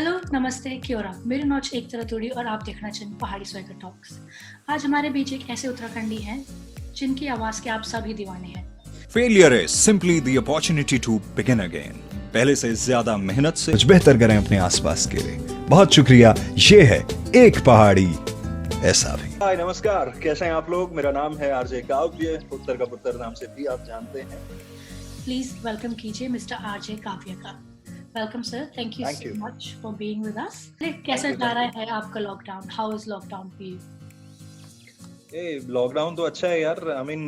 Hello, नमस्ते, Quora. मेरी notch एक तरह तोड़ी और आप देखना चाहें पहाड़ी स्वैगर टॉक्स। आज हमारे बीच एक ऐसे उत्तराखंडी हैं जिनकी आवाज के आप सभी दीवाने हैं। Failure is simply the opportunity to begin again. पहले से ज्यादा मेहनत से कुछ बेहतर करें अपने आसपास के लिए। बहुत शुक्रिया। ये है एक पहाड़ी ऐसा भी। हाय नमस्कार, कैसे हैं आप लोग। मेरा नाम है आरजे काव्य, उत्तर का पुत्र नाम से भी आप जानते हैं। प्लीज वेलकम कीजिए मिस्टर आरजे काव्य का। Welcome sir, thank you so much for being with us. कैसा जा रहा है आपका lockdown? How is lockdown for you? Lockdown तो अच्छा है यार। आई मीन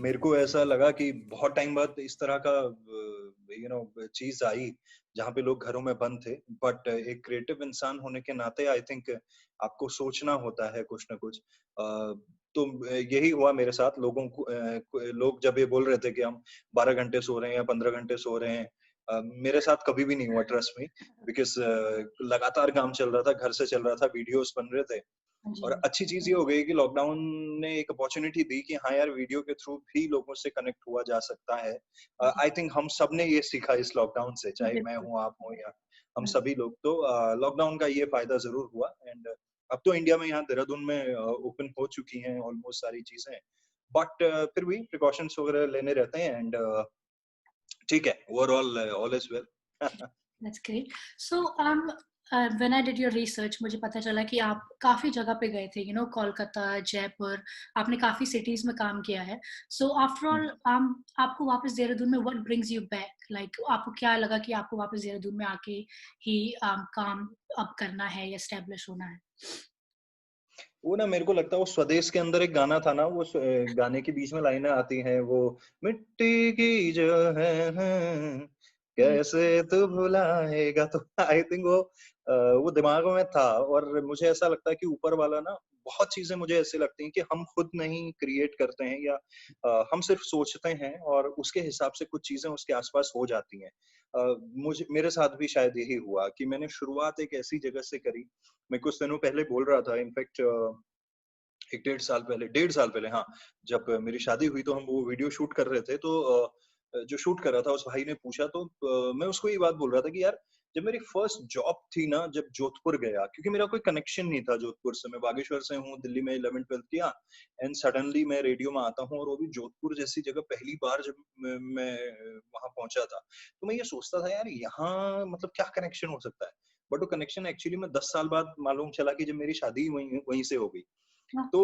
मेरे को ऐसा लगा कि बहुत टाइम बाद इस तरह का चीज आई जहाँ पे लोग घरों में बंद थे। बट एक क्रिएटिव इंसान होने के नाते आई थिंक आपको सोचना होता है कुछ ना कुछ। तो यही हुआ मेरे साथ। लोग जब ये बोल रहे थे कि हम 12 घंटे सो रहे हैं या 15 घंटे सो रहे हैं, मेरे साथ कभी भी नहीं हुआ, ट्रस्ट मी। बिकॉज लगातार काम चल रहा था, घर से चल रहा था, वीडियोस बन रहे थे। और अच्छी चीज ये हो गई कि लॉकडाउन ने एक अपॉर्चुनिटी दी कि हाँ यार, वीडियो के थ्रू भी लोगों से कनेक्ट हुआ जा सकता है। आई थिंक हम सब ने ये सीखा इस लॉकडाउन से, चाहे मैं हूँ, आप हो, या हम सभी लोग। तो लॉकडाउन का ये फायदा जरूर हुआ। एंड अब तो इंडिया में, यहाँ देहरादून में ओपन हो चुकी हैं ऑलमोस्ट सारी चीजें। बट फिर भी प्रिकॉशंस वगैरह लेने रहते हैं। एंड ठीक है, overall all is well. That's great. So, when I did your research, मुझे पता चला कि आप काफी जगह पे गए थे, कोलकाता, जयपुर, आपने काफी सिटीज में काम किया है. So, after all, आपको वापस देहरादून में what brings you back? Like, आपको क्या लगा कि आपको वापस देहरादून में आके ही काम अब करना है या establish होना है? वो ना, मेरे को लगता है वो स्वदेश के अंदर एक गाना था ना, वो गाने के बीच में लाइनें आती हैं, वो मिट्टी की जो है कैसे तू भुलाएगा। तो आई थिंक वो दिमाग में था। और मुझे ऐसा लगता है कि ऊपर वाला ना, बहुत चीजें मुझे ऐसे लगती हैं कि हम खुद नहीं क्रिएट करते हैं, या हम सिर्फ सोचते हैं और उसके हिसाब से कुछ चीजें उसके आसपास हो जाती हैं। मेरे साथ भी शायद यही हुआ कि मैंने शुरुआत एक ऐसी जगह से करी। मैं कुछ दिनों पहले बोल रहा था, इनफैक्ट एक 1.5 साल पहले, हाँ, जब मेरी शादी हुई तो हम वो वीडियो शूट कर रहे थे। तो जो शूट कर रहा था उस भाई ने पूछा, तो मैं उसको ये बात बोल रहा था कि यार, जब मेरी फर्स्ट जॉब थी ना, जब जोधपुर गया, क्योंकि मेरा कोई कनेक्शन नहीं था जोधपुर से। मैं बागेश्वर से हूँ, दिल्ली में 11th-12th किया, एंड सडनली मैं रेडियो में आता हूँ, और वो भी जोधपुर जैसी जगह पहली बार जब मैं वहां पहुंचा था, तो मैं ये सोचता था यार, यहाँ मतलब क्या कनेक्शन हो सकता है। बट वो कनेक्शन एक्चुअली में 10 साल बाद मालूम चला कि जब मेरी शादी वहीं वहीं से हो गई। तो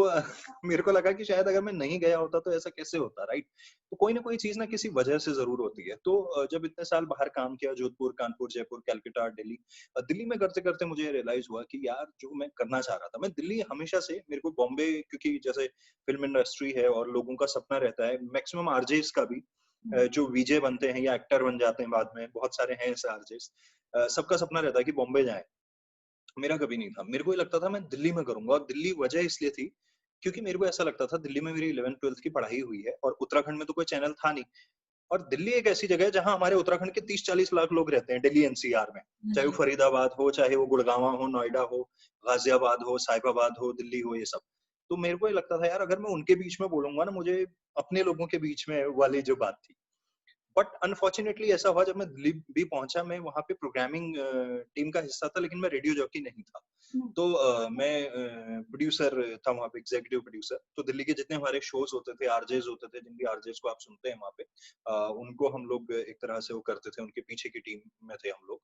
मेरे को लगा कि शायद अगर मैं नहीं गया होता तो ऐसा कैसे होता, राइट। तो कोई ना कोई चीज ना किसी वजह से जरूर होती है। तो जब इतने साल बाहर काम किया, जोधपुर, कानपुर, जयपुर, कलकत्ता, दिल्ली, दिल्ली में करते करते मुझे रियलाइज हुआ कि यार, जो मैं करना चाह रहा था, मैं दिल्ली हमेशा से, मेरे को बॉम्बे, क्योंकि जैसे फिल्म इंडस्ट्री है और लोगों का सपना रहता है, मैक्सिमम आरजेस का भी, जो वीजे बनते हैं या एक्टर बन जाते हैं बाद में, बहुत सारे हैं ऐसे आरजेस, सबका सपना रहता है कि बॉम्बे जाए। मेरा कभी नहीं था। मेरे को ये लगता था मैं दिल्ली में करूंगा, और दिल्ली वजह इसलिए थी क्योंकि मेरे को ऐसा लगता था, दिल्ली में मेरी 11th-12th की पढ़ाई हुई है, और उत्तराखंड में तो कोई चैनल था नहीं। और दिल्ली एक ऐसी जगह है जहां हमारे उत्तराखंड के 30-40 लाख लोग रहते हैं, दिल्ली एनसीआर में। चाहे वो फरीदाबाद हो, चाहे वो गुड़गांव हो, नोएडा हो, गाजियाबाद हो, साहिबाबाद हो, दिल्ली हो, ये सब। तो मेरे को ये लगता था यार, अगर मैं उनके बीच में बोलूंगा ना, मुझे अपने लोगों के बीच में वाली जो बात थी। बट अनफॉर्चुनेटली ऐसा हुआ, जब मैं दिल्ली भी पहुंचा, मैं वहां पे प्रोग्रामिंग टीम का हिस्सा था, लेकिन मैं रेडियो जॉकी नहीं था। तो मैं प्रोड्यूसर था वहाँ पे, एग्जीक्यूटिव प्रोड्यूसर। तो दिल्ली के जितने हमारे शोज होते थे, आरजेस होते थे, जिन भी आरजेस को आप सुनते हैं वहाँ पे, उनको हम लोग एक तरह से वो करते थे, उनके पीछे की टीम में थे हम लोग।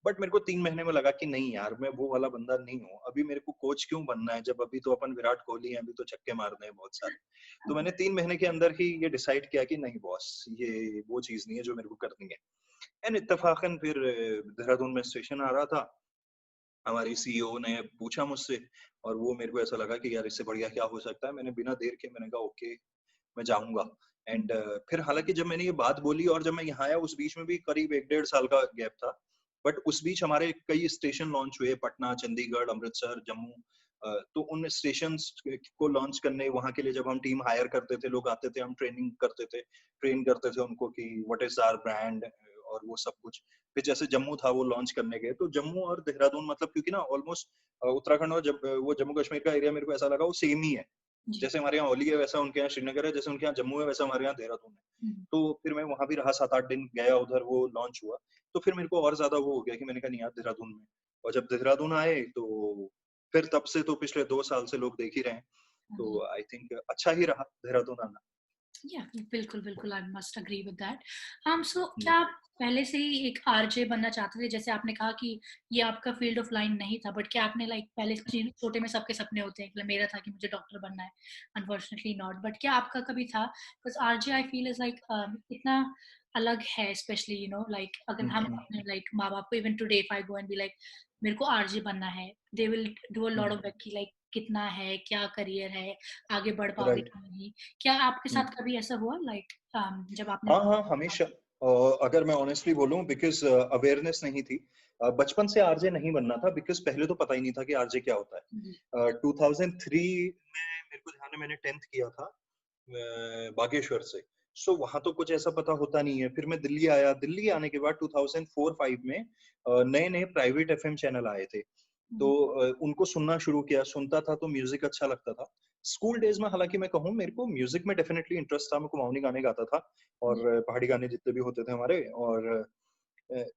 बट मेरे को 3 महीने में लगा कि नहीं यार, मैं वो वाला बंदा नहीं हूँ। अभी मेरे को कोच क्यों बनना है, जब अभी तो अपन विराट कोहली हैं, अभी तो छक्के मारने हैं बहुत सारे। तो मैंने 3 महीने के अंदर ही ये डिसाइड किया कि नहीं बॉस, ये वो चीज नहीं है जो मेरे को करनी है। एंड इत्तेफाकन फिर देहरादून में स्टेशन आ रहा था, हमारी सीईओ ने पूछा मुझसे, और वो मेरे को ऐसा लगा कि यार, इससे बढ़िया क्या हो सकता है। मैंने बिना देर के मैंने कहा ओके, मैं जाऊंगा। एंड फिर हालांकि जब मैंने ये बात बोली और जब मैं यहाँ आया, उस बीच में भी करीब 1-1.5 साल का गैप था। बट उस बीच हमारे कई स्टेशन लॉन्च हुए, पटना, चंडीगढ़, अमृतसर, जम्मू। तो उन स्टेशन को लॉन्च करने, वहां के लिए जब हम टीम हायर करते थे, लोग आते थे, हम ट्रेन करते थे उनको कि व्हाट इज आवर ब्रांड, और वो सब कुछ। फिर जैसे जम्मू था, वो लॉन्च करने गए, तो जम्मू और देहरादून, मतलब क्योंकि ना ऑलमोस्ट उत्तराखंड और जब वो जम्मू कश्मीर का एरिया, मेरे को ऐसा लगा वो सेम ही है। जी। जैसे हमारे यहाँ ओली है वैसा उनके यहाँ श्रीनगर है, जैसे उनके यहाँ जम्मू है वैसा हमारे यहाँ देहरादून है। हुँ, तो फिर मैं वहाँ भी रहा 7-8 दिन, गया उधर, वो लॉन्च हुआ। तो फिर मेरे को और ज़्यादा वो हो गया कि मैंने कहा नहीं यार देहरादून में। और जब देहरादून आए तो फिर तब से तो पिछले 2 साल से लोग देख ही रहे हैं। हाँ तो जी। आई थिंक अच्छा ही रहा देहरादून आना। या बिल्कुल, बिल्कुल I must agree with that. So क्या जी। आप पहले से ही एक आरजे बनना चाहते थे? जैसे आपने कहा कि ये आपका फील्ड ऑफ लाइन नहीं था, बट क्या आपने लाइक पहले छोटे में सबके सपने होते हैं, मतलब मेरा था कि मुझे डॉक्टर बनना है, अनफॉर्चुनेटली नॉट, बट क्या आपका कभी था? Because RJ I feel is like इतना अलग है, स्पेशली लाइक अगर हुँ, हम हुँ, अपने लाइक माँ-बाप को even today if I go and be like मेरे को आरजे बनना है, they will do a hmm, lot of कि लाइक कितना है, क्या करियर है, आगे बढ़ पाओगे राइट। कि नहीं? क्या आपके हुँ। साथ कभी ऐसा हुआ लाइक जब आपने हाँ, हाँ, हमेशा अगर मैं ऑनेस्टली बोलूँ बिकॉज़ अवेयरनेस नहीं थी। बचपन से आरजे नहीं बनना था बिकॉज़ पहले तो पता ही नहीं था कि आरजे क्या होता है। जी, 2003 में मेरे को ध्यान है मैंने 10th किया था बागेश्वर से। सो वहाँ तो कुछ ऐसा पता होता नहीं है। फिर मैं दिल्ली आया, दिल्ली आने के बाद 2004-5 में नए-नए प्राइवेट एफएम चैनल आए थे। तो हुँ, उनको सुनना शुरू किया, सुनता था तो म्यूज़िक अच्छा लगता था। स्कूल डेज़ में हालाँकि मैं कहूँ मेरे को म्यूज़िक में डेफ़िनेटली इंटरेस्ट था, मैं कुमाऊनी गाने गाता था और जी, पहाड़ी गाने जितने भी होते थे हमारे और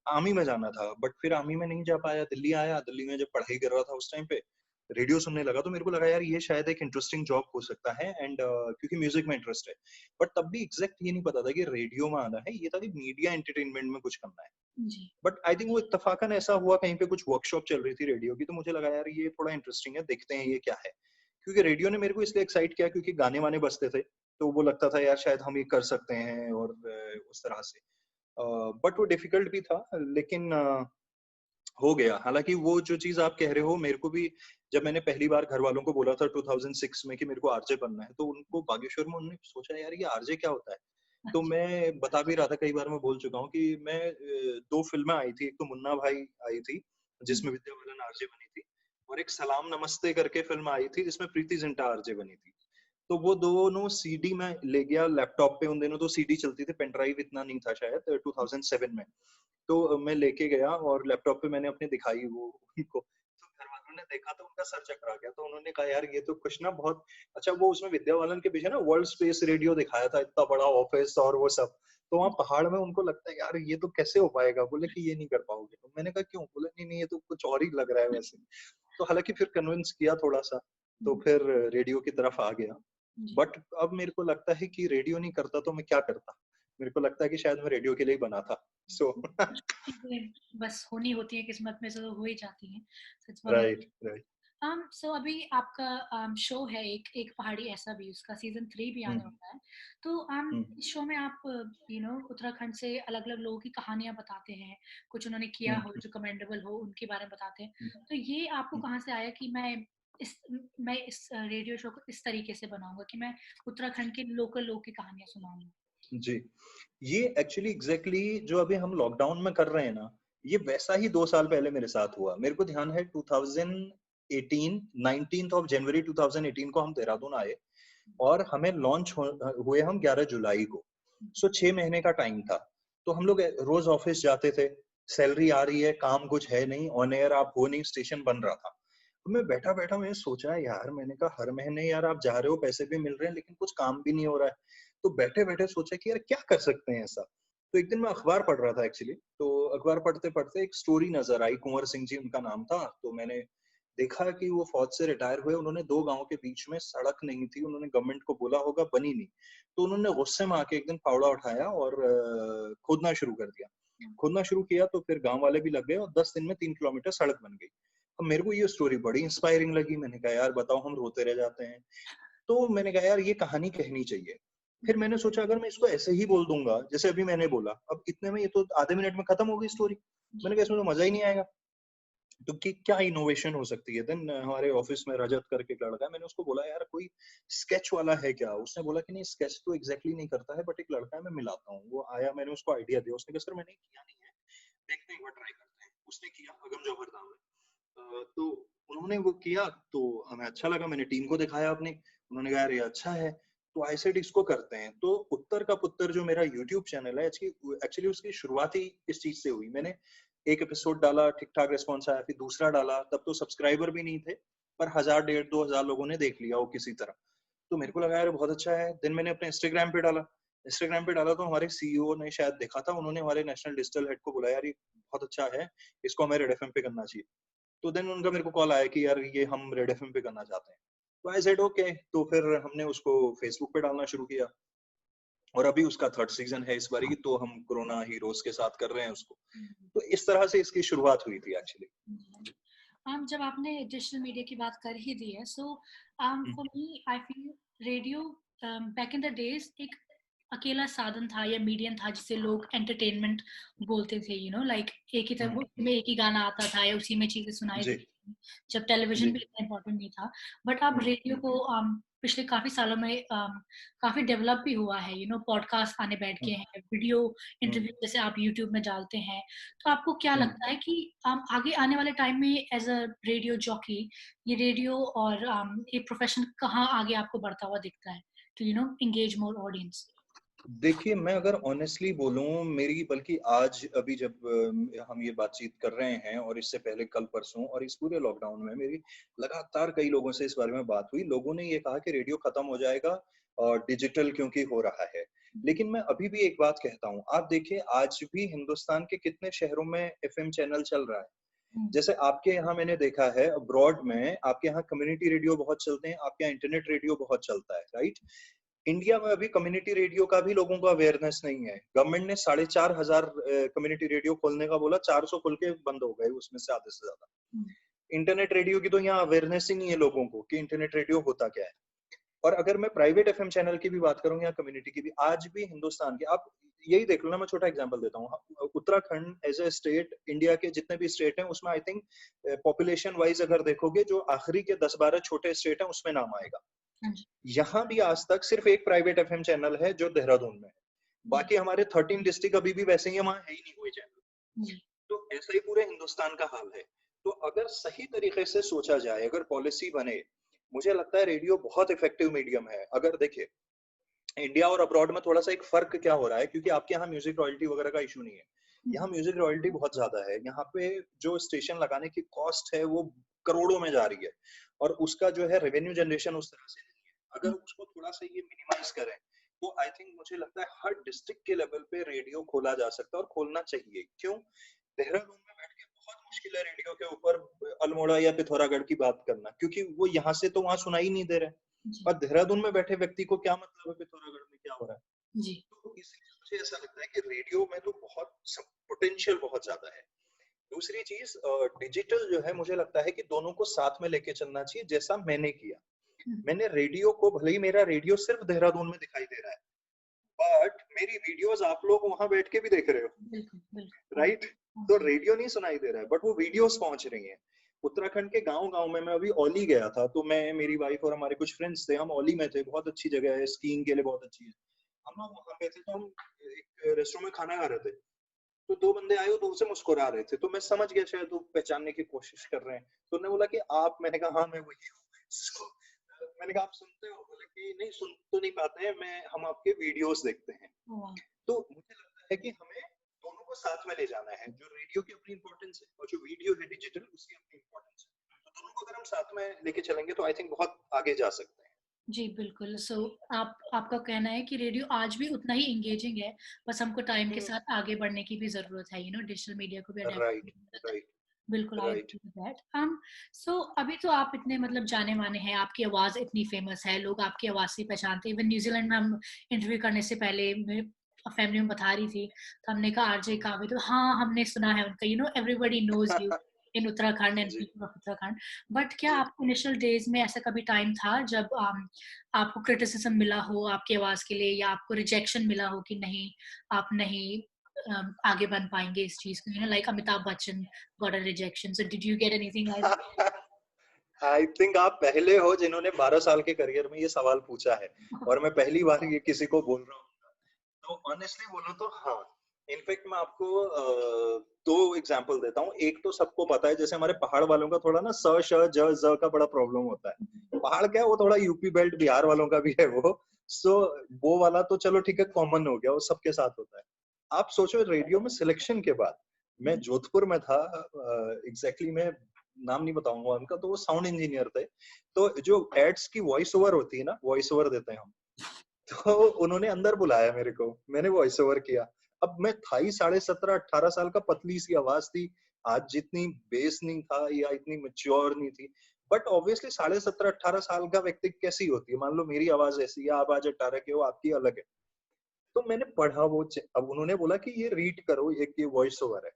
आर्मी में जाना था बट फिर आर्मी में नहीं जा पाया, दिल्ली आया, दिल्ली में जब पढ़ाई कर रहा था उस टाइम पे, रेडियो सुनने लगा तो मेरे को लगा यार ये शायद एक इंटरेस्टिंग जॉब हो सकता है एंड क्योंकि म्यूज़िक में इंटरेस्ट है। बट तब भी एग्ज़ैक्ट ये नहीं पता था कि रेडियो में आना है, ये था कि मीडिया एंटरटेनमेंट में कुछ करना है। जी, बट आई थिंक वो इत्तेफ़ाकन ऐसा हुआ कहीं पे कुछ वर्कशॉप चल रही थी रेडियो की, तो मुझे लगा यार ये थोड़ा इंटरेस्टिंग है, देखते हैं ये क्या है। क्योंकि रेडियो ने मेरे को इसलिए एक्साइट किया क्योंकि गाने-वाने बजते थे, तो वो लगता था यार शायद हम ये कर सकते हैं और उस तरह से। बट वो डिफ़िकल्ट भी था लेकिन हो गया। हालाँकि वो जो चीज़ आप कह रहे हो मेरे को भी जब मैंने पहली बार घरवालों को बोला था 2006 में कि मेरे को आरजे बनना है, तो उनको बागेश्वर में उन्होंने सोचा यार ये आरजे क्या होता है? तो अच्छा, मैं बता भी रहा था कई बार मैं बोल चुका हूँ कि मैं 2 फ़िल्में आई थी, एक तो मुन्ना भाई आई थी, हुँ, जिसमें विद्या बालन आरजे बनी थी और एक सलाम नमस्ते करके फ़िल्म आई थी जिसमें प्रीति जिंटा आरजे बनी थी। तो वो दोनों सीडी मैं ले गया लैपटॉप पे उन दिनों तो सीडी चलती थी, पेन ड्राइव इतना नहीं था शायद 2007 में। तो मैं लेके गया और लैपटॉप पे मैंने अपनी दिखाई वो उनको, तो घरवालों ने देखा तो उनका सर चकरा गया, तो उन्होंने कहा यार ये तो कुछ ना बहुत अच्छा वो उसमें विद्या बालन के पीछे ना वर्ल्ड स्पेस रेडियो दिखाया था, इतना बड़ा ऑफिस और वो सब। तो वहाँ पहाड़ में उनको लगता है यार ये तो कैसे हो पाएगा? बोले कि ये नहीं कर पाओगे। तो मैंने कहा क्यों? बोले नहीं-नहीं ये तो कुछ और ही लग रहा है वैसे। तो हालाँकि फिर कन्विंस किया थोड़ा-सा, तो हुँ, फिर रेडियो की तरफ आ गया। जी। बट अब मेरे को लगता है कि रेडियो नहीं करता तो मैं क्या करता? मेरे को लगता है कि शायद मैं रेडियो के लिए ही बना था। सो कुछ चीज़ें बस होनी होती हैं किस्मत में से तो हो ही जाती हैं, सच बोलूँ। Right, right. सो अभी आपका शो है एक एक पहाड़ी ऐसा भी उसका सीज़न 3 भी हुँ, आने वाला है। तो हुँ, इस शो में आप उत्तराखंड से अलग-अलग लोगों की कहानियाँ बताते हैं, कुछ उन्होंने किया हुँ, हो जो कमेंडेबल हो उनके बारे में बताते हैं। हुँ, तो ये आपको हुँ। कहाँ से आया कि मैं इस रेडियो शो को इस तरीके से बनाऊँगा कि मैं उत्तराखंड के लोकल लोग की कहानियाँ सुनाऊँगा? जी, ये एक्चुअली एग्ज़ैक्टली जो अभी हम लॉकडाउन में कर रहे हैं ना, ये वैसा ही 2 साल पहले मेरे साथ हुआ। मेरे को ध्यान है 2018 19th ऑफ जनवरी 2018 को हम देहरादून आए और हमें लॉन्च हुए हम 11 जुलाई को। सो 6 महीने का टाइम था। तो हम लोग रोज़ ऑफ़िस जाते थे, सैलरी आ रही है, काम कुछ है नहीं, ऑन एयर आप हो नहीं, स्टेशन बन रहा था। तो मैं बैठा-बैठा मैंने सोचा यार मैंने कहा हर महीने यार आप जा रहे हो, पैसे भी मिल रहे हैं लेकिन कुछ काम भी नहीं हो रहा है। तो बैठे-बैठे सोचा कि यार क्या कर सकते हैं ऐसा? तो एक दिन मैं अखबार पढ़ रहा था एक्चुअली, तो अखबार पढ़ते-पढ़ते एक स्टोरी नज़र आई, कुंवर सिंह जी उनका नाम था, तो मैंने देखा कि वो फौज से रिटायर हुए, उन्होंने 2 गाँव के बीच में सड़क नहीं थी, उन्होंने गवर्नमेंट को बोला होगा बनी नहीं। तो उन्होंने गुस्से में आके एक दिन फावड़ा उठाया और खोदना शुरू कर दिया। हुँ, खोदना शुरू किया तो फिर गाँव वाले भी लग गए और 10 दिन में 3 किलोमीटर सड़क बन गई। अब मेरे को ये स्टोरी बड़ी इंस्पायरिंग लगी, मैंने कहा यार बताओ हम रोते रह जाते हैं। तो मैंने कहा यार ये कहानी कहनी चाहिए। फिर हुँ, मैंने सोचा अगर मैं इसको ऐसे ही बोल दूँगा, जैसे अभी मैंने बोला, अब इतने में ये तो आधे मिनट में खत्म हो गई स्टोरी। जी, मैंने कहा इसमें तो मज़ा ही नहीं आएगा। तो कि क्या इनोवेशन हो सकती है? देन हमारे ऑफिस में रजत करके एक लड़का है, मैंने उसको बोला यार कोई स्केच वाला है क्या? उसने बोला कि नहीं स्केच तो एग्ज़ैक्टली नहीं करता है बट एक लड़का है मैं मिलाता हूँ। वो आया मैंने उसको आइडिया दिया, उसने कहा सर मैंने किया नहीं है, देखते हैं एक बार ट्राई करते हैं। उसने किया अगम जौहर नाम है। तो उन्होंने वो किया तो हमें अच्छा लगा, मैंने टीम को दिखाया अपनी, उन्होंने कहा यार ये अच्छा है, तो आई सेड इसको करते हैं। तो उत्तर का पुत्र जो मेरा यूट्यूब चैनल है एक्चुअली उसकी शुरुआत ही इस चीज़ से हुई। मैंने एक एपिसोड डाला, ठीक-ठाक रिस्पॉन्स आया, फिर दूसरा डाला, तब तो सब्सक्राइबर भी नहीं थे, पर 1000 डेढ़ 2000 लोगों ने देख लिया वो किसी तरह। तो मेरे को लगा यार बहुत अच्छा है। देन मैंने अपने इंस्टाग्राम पे डाला तो हमारे सीईओ ने शायद देखा था, उन्होंने हमारे नेशनल डिजिटल हेड को बोला यार ये बहुत अच्छा है, इसको हमें रेड एफएम पे करना चाहिए। तो देन उनका मेरे को कॉल आया कि यार ये हम रेड एफएम पे करना चाहते हैं। तो आई सेड ओके, तो फिर हमने उसको फेसबुक पे डालना शुरू किया और अभी उसका थर्ड सीजन है इस बारी की, तो हम कोरोना हीरोज के साथ कर रहे हैं उसको। तो इस तरह से इसकी शुरुआत हुई थी एक्चुअली। जब आपने डिजिटल मीडिया की बात कर ही दी है, so for me I feel radio back in the days एक अकेला साधन था या मीडियम था जिसे लोग एंटरटेनमेंट बोलते थे, यू नो लाइक एक ही तरह में एक ही गाना आता था या उसी में चीजें सुनाई जी देती थी, जब टेलीविजन भी इतना इम्पोर्टेंट नहीं था। बट अब रेडियो को पिछले काफी सालों में काफी डेवलप भी हुआ है, यू नो पॉडकास्ट आने बैठ गए हैं, वीडियो इंटरव्यू जैसे आप यूट्यूब में डालते हैं। तो आपको क्या लगता है कि आगे आने वाले टाइम में एज अ रेडियो जॉकी ये रेडियो और ये प्रोफेशन कहाँ आगे आपको बढ़ता हुआ दिखता है to you know engage more audience? देखिए, मैं अगर ऑनेस्टली बोलूं, मेरी बल्कि आज अभी जब हम ये बातचीत कर रहे हैं और इससे पहले कल परसों और इस पूरे लॉकडाउन में मेरी लगातार कई लोगों से इस बारे में बात हुई। लोगों ने ये कहा कि रेडियो खत्म हो जाएगा और डिजिटल क्योंकि हो रहा है। लेकिन मैं अभी भी एक बात कहता हूँ, आप देखिए आज भी हिंदुस्तान के कितने शहरों में एफएम चैनल चल रहा है। जैसे आपके यहाँ मैंने देखा है अब्रॉड में, आपके यहाँ कम्युनिटी रेडियो बहुत चलते हैं, आपके यहाँ इंटरनेट रेडियो बहुत चलता है, राइट? इंडिया में अभी कम्युनिटी रेडियो का भी लोगों को अवेयरनेस नहीं है। गवर्नमेंट ने 4,500 कम्युनिटी रेडियो खोलने का बोला, 400 खुल के बंद हो गए उसमें से आधे से ज्यादा। इंटरनेट रेडियो की तो यहाँ अवेयरनेस ही नहीं है लोगों को कि इंटरनेट रेडियो होता क्या है। और अगर मैं प्राइवेट एफएम चैनल की भी बात करूं या कम्युनिटी की भी, आज भी हिंदुस्तान के आप यही देख लो ना, मैं छोटा एग्जांपल देता हूँ। Uttarakhand as a state, India के जितने भी स्टेट हैं उसमें आई थिंक पॉपुलेशन वाइज अगर देखोगे जो आखिरी के 10-12 छोटे स्टेट हैं उसमें नाम आएगा। यहाँ भी आज तक सिर्फ एक प्राइवेट एफएम चैनल है जो देहरादून में है, बाकी हमारे 13 डिस्ट्रिक्ट अभी भी वैसे ही है, वहां है ही नहीं कोई चैनल। तो ऐसा ही पूरे हिंदुस्तान का हाल है। तो अगर सही तरीके से सोचा जाए, अगर पॉलिसी बने, मुझे लगता है रेडियो बहुत इफेक्टिव मीडियम है। अगर देखिए इंडिया और अब्रॉड में थोड़ा सा एक फर्क क्या हो रहा है, क्योंकि आपके यहाँ म्यूजिक रॉयल्टी वगैरह का इशू नहीं है, यहाँ म्यूजिक रॉयल्टी बहुत ज्यादा है। यहाँ पे जो स्टेशन लगाने की कॉस्ट है वो करोड़ों में जा रही है और उसका जो है रेवेन्यू जनरेशन उस तरह से नहीं है। अगर उसको थोड़ा सा ये मिनिमाइज करें तो आई थिंक मुझे लगता है हर डिस्ट्रिक्ट के लेवल पे रेडियो खोला जा सकता है और खोलना चाहिए। क्यों? देहरादून में बैठ के बहुत मुश्किल है रेडियो के ऊपर अल्मोड़ा या पिथौरागढ़ की बात करना, क्योंकि वो यहाँ से तो वहां सुनाई नहीं दे रहे। और देहरादून में बैठे व्यक्ति को क्या मतलब है पिथौरागढ़ में क्या हो रहा है। जी। तो इसलिए मुझे ऐसा लगता है कि रेडियो में तो बहुत पोटेंशियल बहुत ज्यादा है। दूसरी चीज डिजिटल जो है, मुझे लगता है कि दोनों को साथ में लेके चलना चाहिए, जैसा मैंने किया। मैंने रेडियो को, भले ही मेरा रेडियो सिर्फ देहरादून में दिखाई दे रहा है, बट मेरी वीडियोस आप लोग वहां बैठ के भी देख रहे हो, राइट? तो रेडियो नहीं सुनाई दे रहा है बट वो वीडियोस पहुंच रही हैं। उत्तराखंड के गांव में मैं अभी औली गया था, तो मैं, मेरी वाइफ और हमारे कुछ फ्रेंड्स थे, हम औली में थे। बहुत अच्छी जगह है, स्कीइंग के लिए बहुत अच्छी है। हम लोग वहां पे थे तो हम एक रेस्टोरेंट में खाना खा रहे थे, तो दो बंदे आए, दूर से मुस्कुरा रहे थे, तो मैं समझ गया शायद वो पहचानने की कोशिश कर रहे हैं। तो उन्होंने बोला कि आप, मैंने कहा हाँ मैं वही हूँ। मैंने कहा आप सुनते हो? बोले कि नहीं, सुन तो नहीं पाते हैं, हम आपके वीडियोस देखते हैं। तो मुझे लगता है कि हमें दोनों को साथ में ले जाना है। जो रेडियो की अपनी इंपॉर्टेंस है और जो वीडियो है डिजिटल, उसकी अपनी इंपॉर्टेंस है। तो दोनों को अगर हम साथ में लेके चलेंगे तो आई थिंक बहुत आगे जा सकते हैं। जी बिल्कुल। सो आपका कहना है कि रेडियो आज भी उतना ही एंगेजिंग है, बस हमको टाइम के साथ आगे बढ़ने की भी जरूरत है, यू नो डिजिटल मीडिया को भी अडैप्ट करने की जरूरत है। बिल्कुल, आई एग्री विद दैट। सो अभी तो आप इतने मतलब जाने माने हैं, आपकी आवाज इतनी फेमस है, लोग आपकी आवाज से पहचानते हैं। इवन न्यूजीलैंड में हम इंटरव्यू करने से पहले फैमिली में बता रही थी, तो हमने कहा आरजे कावे, तो हाँ हमने सुना है उनका, you know everybody knows you in Uttarakhand and people of Uttarakhand. But क्या आपको इनिशियल डेज में ऐसा कभी टाइम था जब आपको क्रिटिसिज्म मिला हो आपकी आवाज के लिए, या आपको रिजेक्शन मिला हो कि नहीं आप नहीं आगे बन पाएंगे इस चीज को, you know like Amitabh Bachchan got a rejection, so did you get anything like that? I think आप पहले हो जिन्होंने 12 साल के करियर में ये सवाल पूछा है, और मैं पहली बार ये किसी को बोल रहा हूँ। तो ऑनेस्टली बोलो तो हाँ, इनफैक्ट मैं आपको दो एग्जांपल देता हूँ। एक तो सबको पता है, जैसे हमारे पहाड़ वालों का थोड़ा ना स श ज ज का बड़ा प्रॉब्लम होता है। पहाड़ क्या है, वो थोड़ा यूपी बेल्ट बिहार वालों का भी है वो। सो वो वाला तो चलो ठीक है, कॉमन हो गया, वो सबके साथ होता है। आप सोचो रेडियो में सिलेक्शन के बाद, मैं जोधपुर में था, एग्जैक्टली मैं नाम नहीं बताऊंगा उनका, तो वो साउंड इंजीनियर थे। तो जो एड्स की वॉइस ओवर होती है ना, वॉइस ओवर देते हैं हम, तो उन्होंने अंदर बुलाया मेरे को, मैंने वॉइस ओवर किया। अब मैं था ही 17.5 18 साल का, पतली सी आवाज थी, आज जितनी बेस नहीं था या इतनी मैच्योर नहीं थी, बट ऑब्वियसली 17.5 18 साल का व्यक्ति कैसी होती है, मान लो मेरी आवाज ऐसी है, आप आज 18 के हो, आपकी अलग है। तो मैंने पढ़ा वो, अब उन्होंने बोला कि ये रीड करो, ये वॉइस ओवर है।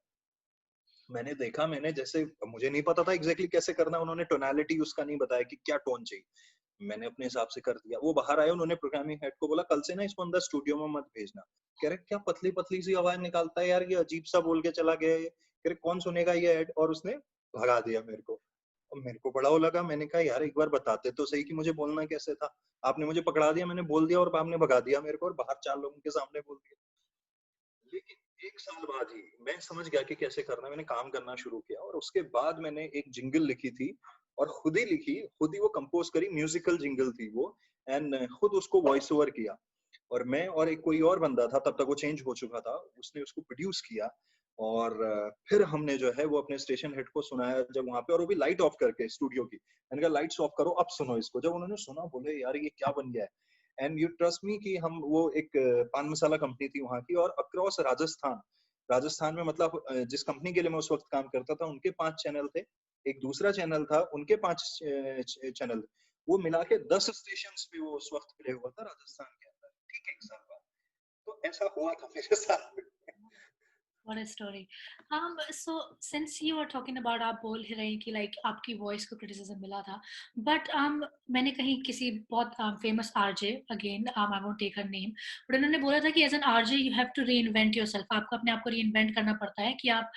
मैंने देखा, मैंने जैसे, मुझे नहीं पता था एग्जैक्टली कैसे करना, उन्होंने टोनालिटी उसका नहीं बताया कि क्या टोन चाहिए, मैंने अपने हिसाब से कर दिया। वो बाहर आए, उन्होंने प्रोग्रामिंग हेड को बोला कल से ना इसको अंदर स्टूडियो में मत भेजना। कह रहे क्या पतली पतली सी आवाज निकालता है यार, ये अजीब सा बोल के चला गया है, कह रहे कौन सुनेगा ये ऐड, और उसने भगा दिया मेरे को। और मेरे को बड़ा वो लगा, मैंने कहा यार एक बार बताते तो सही कि मुझे बोलना कैसे था, आपने मुझे पकड़ा दिया, मैंने बोल दिया और आपने भगा दिया मेरे को, और बाहर 4 लोगों के सामने बोल दिया। लेकिन 1 साल बाद ही मैं समझ गया कि कैसे करना है, मैंने काम करना शुरू किया, और उसके बाद मैंने एक जिंगल लिखी थी, और खुद ही लिखी, खुद ही वो कंपोज करी, म्यूजिकल जिंगल थी वो, एंड खुद उसको वॉइस ओवर किया। और मैं और एक कोई और बंदा था, तब तक वो चेंज हो चुका था, उसने उसको प्रोड्यूस किया। और फिर हमने जो है वो अपने स्टेशन हेड को सुनाया जब वहां पे, और वो भी लाइट ऑफ करके स्टूडियो की। मैंने कहा लाइट्स ऑफ करो, अब सुनो इसको। जब उन्होंने सुना, बोले यार ये क्या बन गया है। एंड यू ट्रस्ट मी कि हम, वो एक पान मसाला कंपनी थी वहां की, और अक्रॉस राजस्थान, राजस्थान में मतलब जिस कंपनी के लिए मैं उस वक्त काम करता था, उनके 5 चैनल थे, एक दूसरा चैनल था, उनके 5 चैनल, वो मिला के 10 स्टेशन पे वो उस वक्त प्ले हुआ था राजस्थान के अंदर, ठीक 1 साल बाद। तो ऐसा हुआ था मेरे साथ। What a story. So since you were talking about, आप बोल ही रहे हैं कि like आपकी वॉइस को क्रिटिसिज्म मिला था, बट मैंने कहीं किसी बहुत famous RJ, again I won't take her name, but उन्होंने बोला था कि as an RJ you have to reinvent yourself, आपको अपने आप को री इन्वेंट करना पड़ता है कि आप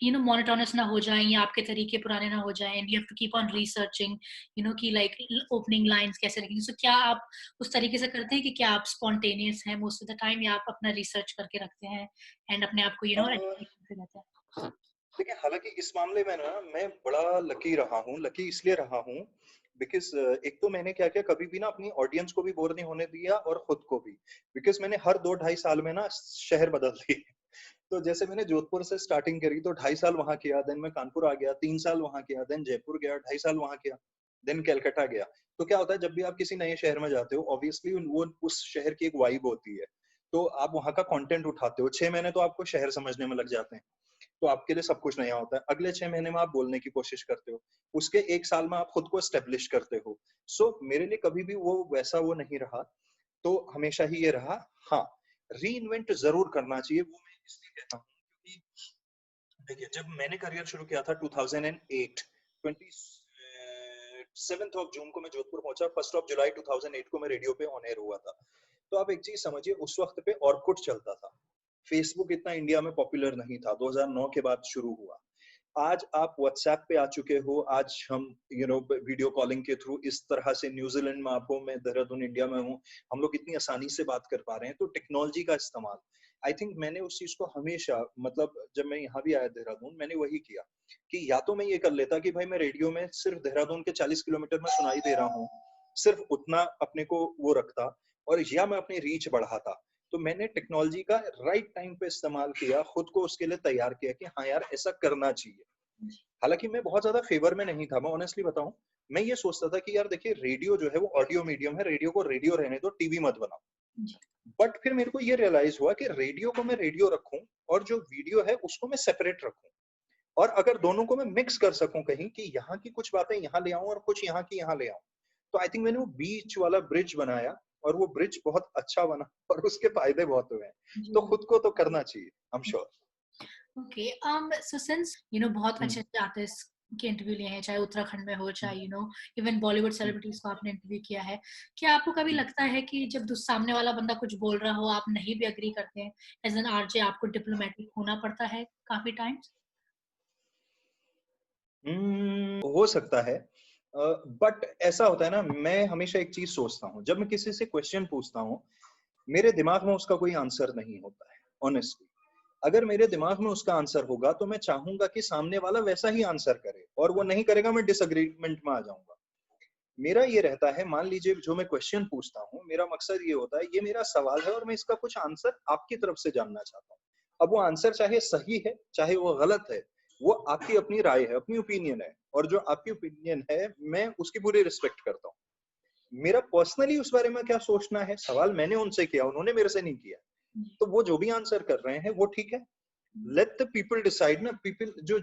मोनोटोनस ना हो जाएं, या आपके तरीके पुराने ना हो जाएं, and you have to keep on researching, कि लाइक ओपनिंग लाइंस कैसे रखेंगे। सो क्या आप उस तरीके से करते हैं कि क्या आप स्पॉन्टेनियस हैं मोस्ट ऑफ द टाइम, या आप अपना रिसर्च करके रखते हैं एंड अपने आप को करते रहते हैं? देखिए, हालांकि इस मामले में ना मैं बड़ा लकी रहा हूँ, लकी इसलिए रहा हूँ बिकॉज एक तो मैंने क्या किया, कभी भी ना अपनी ऑडियंस को भी बोर नहीं होने दिया और खुद को भी, बिकॉज मैंने हर 2 ढाई साल में ना शहर बदल दिए। तो जैसे मैंने जोधपुर से स्टार्टिंग करी, तो 2.5 साल वहां किया, देन मैं कानपुर आ गया, 3 साल वहां किया, देन जयपुर गया, 2.5 साल वहां किया, देन कलकत्ता गया। तो क्या होता है, जब भी आप किसी नए शहर में जाते हो, ऑब्वियसली वो उस शहर की एक वाइब होती है, तो आप वहां का कंटेंट उठाते हो। 6 महीने तो आपको शहर समझने में लग जाते हैं, तो आपके लिए सब कुछ नया होता है। अगले 6 महीने में आप बोलने की कोशिश करते हो, उसके 1 साल में आप खुद को एस्टेब्लिश करते हो। सो मेरे लिए कभी भी वो वैसा वो नहीं रहा, तो हमेशा ही ये रहा। हाँ, री इन्वेंट जरूर करना चाहिए, वो मैं इसलिए कहता हूँ क्योंकि देखिए, जब मैंने करियर शुरू किया था 2008, 27th ऑफ जून को मैं जोधपुर पहुंचा, 1st ऑफ जुलाई 2008 को मैं रेडियो पे ऑन एयर हुआ था। तो आप एक चीज समझिए, उस वक्त पे ऑर्कुट चलता था, फेसबुक इतना इंडिया में पॉपुलर नहीं था, 2009 के बाद शुरू हुआ। आज आप व्हाट्सएप पे आ चुके हो, आज हम वीडियो कॉलिंग के थ्रू इस तरह से, न्यूजीलैंड में आप हो, मैं देहरादून इंडिया में हूँ, हम लोग इतनी आसानी से बात कर पा रहे हैं। तो टेक्नोलॉजी का इस्तेमाल, आई थिंक मैंने उस चीज को हमेशा, मतलब जब मैं यहाँ भी आया देहरादून, मैंने वही किया कि या तो मैं ये कर लेता कि भाई मैं रेडियो में सिर्फ देहरादून के 40 किलोमीटर में सुनाई दे रहा हूँ, सिर्फ उतना अपने को वो रखता, और या मैं अपनी रीच बढ़ाता। तो मैंने टेक्नोलॉजी का राइट टाइम पे इस्तेमाल किया, खुद को उसके लिए तैयार किया कि हाँ यार ऐसा करना चाहिए। हालांकि मैं बहुत ज्यादा फेवर में नहीं था, मैं ऑनेस्टली बताऊं, मैं ये सोचता था कि यार देखिए, रेडियो जो है वो ऑडियो मीडियम है, रेडियो को रेडियो रहने दो, टीवी मत बनाओ। बट फिर मेरे को ये रियलाइज हुआ कि रेडियो को मैं रेडियो रखूं, और जो वीडियो है उसको मैं सेपरेट रखूं, और अगर दोनों को मैं मिक्स कर सकूं कहीं, कि यहाँ की कुछ बातें यहाँ ले आऊं और कुछ यहाँ की यहाँ ले आऊं, तो आई थिंक मैंने वो बीच वाला ब्रिज बनाया, और वो ब्रिज बहुत अच्छा बना, और उसके फायदे बहुत हुए हैं। तो खुद को तो करना चाहिए, I am sure. Okay, so since बहुत अच्छे अच्छे आर्टिस्ट के इंटरव्यू लिए हैं, चाहे उत्तराखंड में हो, चाहे इवन बॉलीवुड सेलिब्रिटीज को आपने इंटरव्यू किया है, क्या आपको कभी लगता है कि जब सामने वाला बंदा कुछ बोल रहा हो, आप नहीं भी अग्री करते हैं, एज एन आरजे आपको डिप्लोमेटिक होना पड़ता है काफी टाइम्स? हो सकता है, बट ऐसा होता है ना, मैं हमेशा एक चीज सोचता हूँ, जब मैं किसी से क्वेश्चन पूछता हूँ, मेरे दिमाग में उसका कोई आंसर नहीं होता है ऑनेस्टली। अगर मेरे दिमाग में उसका आंसर होगा, तो मैं चाहूंगा कि सामने वाला वैसा ही आंसर करे, और वो नहीं करेगा, मैं डिसएग्रीमेंट में आ जाऊंगा। मेरा ये रहता है, मान लीजिए जो मैं क्वेश्चन पूछता हूँ, मेरा मकसद ये होता है, ये मेरा सवाल है और मैं इसका कुछ आंसर आपकी तरफ से जानना चाहता हूँ। अब वो आंसर चाहे सही है चाहे वो गलत है, वो आपकी अपनी राय है, अपनी ओपिनियन है, और जो आपकी ओपिनियन है मैं उसकी पूरी रिस्पेक्ट करता हूँ। मेरा पर्सनली उस बारे में क्या सोचना है, सवाल मैंने उनसे किया, उन्होंने मेरे से नहीं किया। जी, तो वो जो भी आंसर कर रहे हैं वो ठीक है। हुँ, लेट द पीपल डिसाइड ना, पीपल जो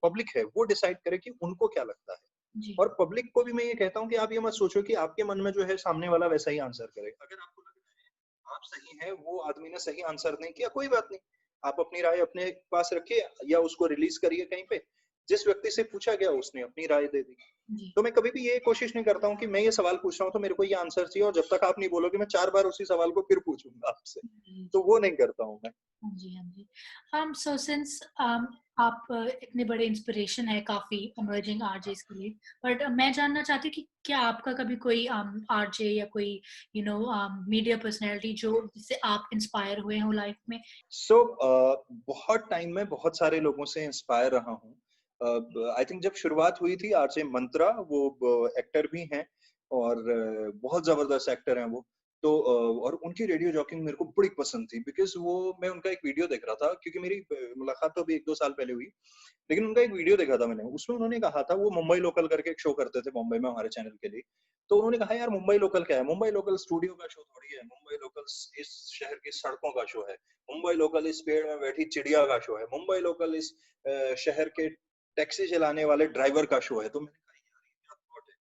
पब्लिक है वो डिसाइड करे कि उनको क्या लगता है। जी, और पब्लिक को भी मैं ये कहता हूँ कि आप ये मत सोचो कि आपके मन में जो है सामने वाला वैसा ही आंसर करे। अगर आपको लग रहा है आप सही हैं, वो आदमी ने सही आंसर नहीं किया, कोई बात नहीं। आप अपनी राय अपने पास रखिए या उसको रिलीज करिए कहीं पे। जिस व्यक्ति से पूछा गया उसने अपनी राय दे दी। जी। तो मैं कभी भी ये कोशिश नहीं करता हूँ कि मैं ये सवाल पूछ रहा हूँ तो मेरे को ये आंसर चाहिए, और जब तक आप नहीं बोलोगे मैं 4 बार उसी सवाल को फिर पूछूंगा आपसे। जी, तो जी। वो नहीं करता हूँ मैं। हाँ जी, हाँ जी। सो सिंस आप इतने बड़े इंस्पिरेशन है काफ़ी इमर्जिंग आरजेज़ के लिए, बट मैं जानना चाहती हूँ कि क्या आपका कभी कोई आरजे या कोई मीडिया पर्सनैलिटी जो जिससे आप इंस्पायर हुए हों लाइफ़ में? सो बहुत टाइम में बहुत सारे लोगों से इंस्पायर रहा हूँ। आई थिंक जब शुरुआत हुई थी आरजे मंत्रा, वो एक्टर भी हैं और बहुत जबरदस्त एक्टर हैं वो। तो और उनकी रेडियो जॉकिंग मेरे को बड़ी पसंद थी, बिकॉज वो मैं उनका एक वीडियो देख रहा था, क्योंकि मेरी मुलाकात तो अभी 1-2 साल पहले हुई। लेकिन उनका एक वीडियो देखा था मैंने, उसमें उन्होंने कहा था, वो मुंबई लोकल करके एक शो करते थे मुंबई में हमारे चैनल के लिए। तो उन्होंने कहा, यार मुंबई लोकल क्या है? मुंबई लोकल स्टूडियो का शो थोड़ी है। मुंबई लोकल इस शहर की सड़कों का शो है। मुंबई लोकल इस पेड़ में बैठी चिड़िया का शो है। मुंबई लोकल इस शहर के टैक्सी चलाने वाले ड्राइवर का शो है। तो मैंने कहा, यार ये क्या थॉट है?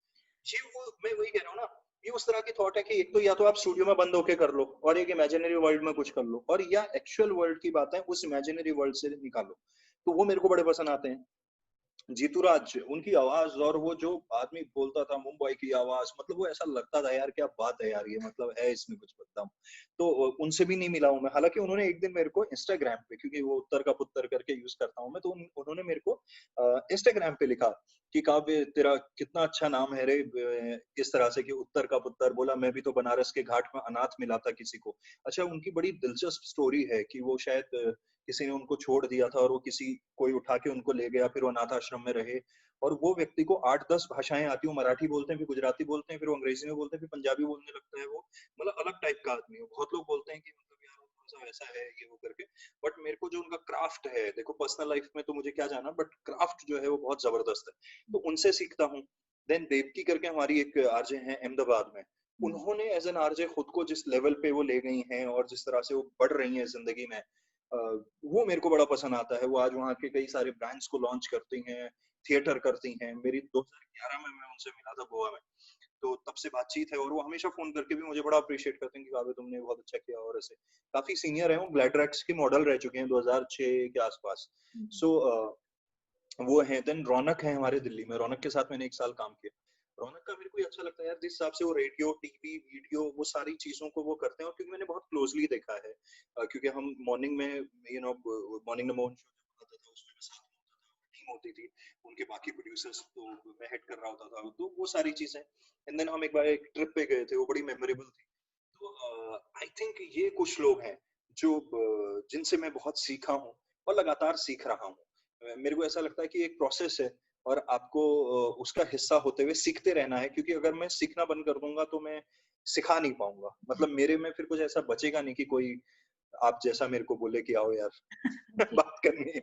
जी, वो मैं वही कह रहा हूँ ना, ये उस तरह की थॉट है कि एक तो या तो आप स्टूडियो में बंद होके कर लो और एक इमेजिनरी वर्ल्ड में कुछ कर लो, और या एक्चुअल वर्ल्ड की बातें उस इमेजिनरी वर्ल्ड से निकालो। तो वो मेरे को बड़े पसंद आते हैं। जीतू राज, उनकी आवाज और वो जो आदमी बोलता था मुंबई की आवाज, मतलब वो ऐसा लगता था यार क्या बात है यार, ये मतलब है इसमें कुछ दम। तो उनसे भी नहीं मिला हूं मैं। हालांकि उन्होंने एक दिन मेरे को इंस्टाग्राम पे, क्योंकि वो उत्तर का पुत्र करके यूज करता हूं मैं, तो उन्होंने मेरे को इंस्टाग्राम पे लिखा कि काव्य तेरा कितना अच्छा नाम है रे, इस तरह से कि उत्तर का पुत्र। बोला मैं भी तो बनारस के घाट में अनाथ मिला था किसी को। अच्छा, उनकी बड़ी दिलचस्प स्टोरी है कि वो शायद किसी ने उनको छोड़ दिया था और वो किसी कोई उठा के उनको ले गया, फिर वो अनाथ आश्रम में रहे। और वो व्यक्ति को 8-10 भाषाएं आती, वो मराठी बोलते हैं, फिर गुजराती बोलते हैं, फिर वो अंग्रेजी में बोलते हैं, फिर पंजाबी बोलने लगता है वो। मतलब अलग टाइप का आदमी है। बहुत लोग बोलते हैं कि मतलब यार वो कौन सा वैसा है ये वो करके। बट मेरे को जो उनका क्राफ्ट है, देखो पर्सनल लाइफ में तो मुझे क्या जाना, बट क्राफ्ट जो है वो बहुत जबरदस्त है। तो उनसे सीखता हूँ। देन देवकी करके हमारी एक आरजे हैं अहमदाबाद में। हुँ, उन्होंने एज एन आरजे खुद को जिस लेवल पे वो ले गई हैं और जिस तरह से वो बढ़ रही हैं जिंदगी में, वो मेरे को बड़ा पसंद आता है। वो आज वहाँ के कई सारे ब्रांड्स को लॉन्च करती हैं, थिएटर करती हैं। मेरी 2011 में मैं उनसे मिला था गोवा में, तो तब से बातचीत है, और वो हमेशा फ़ोन करके भी मुझे बड़ा अप्रिशिएट करते हैं कि काव्य तुमने बहुत अच्छा किया, और ऐसे। काफ़ी सीनियर हैं वो, ग्लैडरेक्स के मॉडल रह चुके हैं 2006 के आस-पास। हुँ, सो वो हैं। देन रौनक है हमारे दिल्ली में, रौनक के साथ मैंने 1 साल काम किया। रौनक का मेरे को ये अच्छा लगता है यार, जिस हिसाब से वो रेडियो, टीवी, वीडियो, वो सारी चीज़ों को वो करते हैं, और क्योंकि मैंने बहुत क्लोज़ली देखा है। क्योंकि हम मॉर्निंग में मॉर्निंग नमोन शो जब आता था उसमें मैं साथ में होता था, टीम होती थी, उनके बाकी प्रोड्यूसर्स तो मैं हेड कर रहा होता था, तो वो सारी चीज़ें। एंड देन हम एक बार एक ट्रिप पे गए थे, वो बड़ी मेमोरेबल थी। तो आई थिंक ये कुछ लोग हैं जो जिनसे मैं बहुत सीखा हूँ और लगातार सीख रहा हूँ। मेरे को ऐसा लगता है कि एक प्रोसेस है, और आपको उसका हिस्सा होते हुए सीखते रहना है, क्योंकि अगर मैं सीखना बंद कर दूंगा तो मैं सिखा नहीं पाऊंगा। मतलब मेरे में फिर कुछ ऐसा बचेगा नहीं कि कोई आप जैसा मेरे को बोले कि आओ यार ओके, बात करनी है।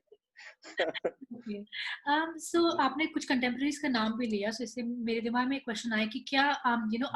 ओके। सो आपने कुछ कंटेम्परेरीज़ का नाम भी लिया, सो इससे मेरे दिमाग में एक क्वेश्चन आया कि क्या